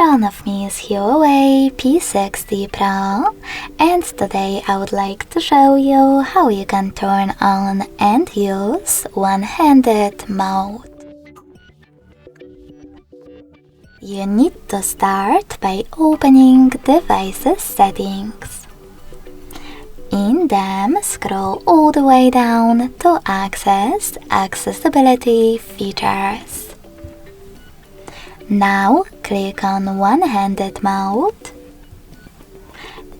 front of me is HUAWEI P60 Pro, and today I would like to show you how you can turn on and use one-handed mode. You need to start by opening Devices Settings. In them, scroll all the way down to access Accessibility Features. Now click on One-Handed Mode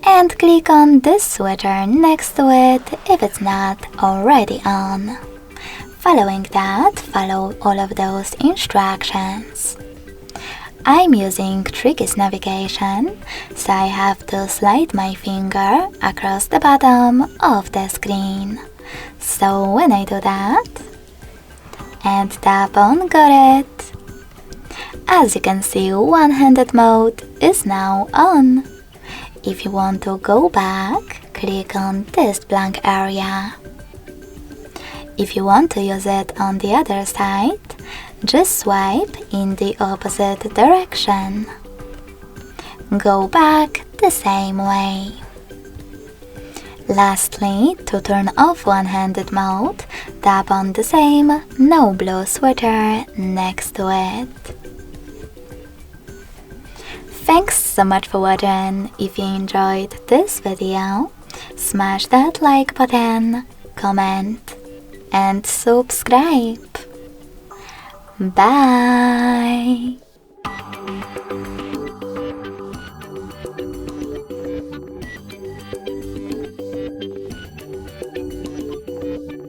and click on this switcher next to it if it's not already on. Following that, follow all of those instructions. I'm using Tricky's navigation, so I have to slide my finger across the bottom of the screen. So when I do that and tap on Got It, as you can see, one-handed mode is now on. If you want to go back, click on this blank area. If you want to use it on the other side, just swipe in the opposite direction. Go back the same way. Lastly, to turn off one-handed mode, tap on the same no blue switcher next to it. Thanks so much for watching. If you enjoyed this video, smash that like button, comment, and subscribe. Bye!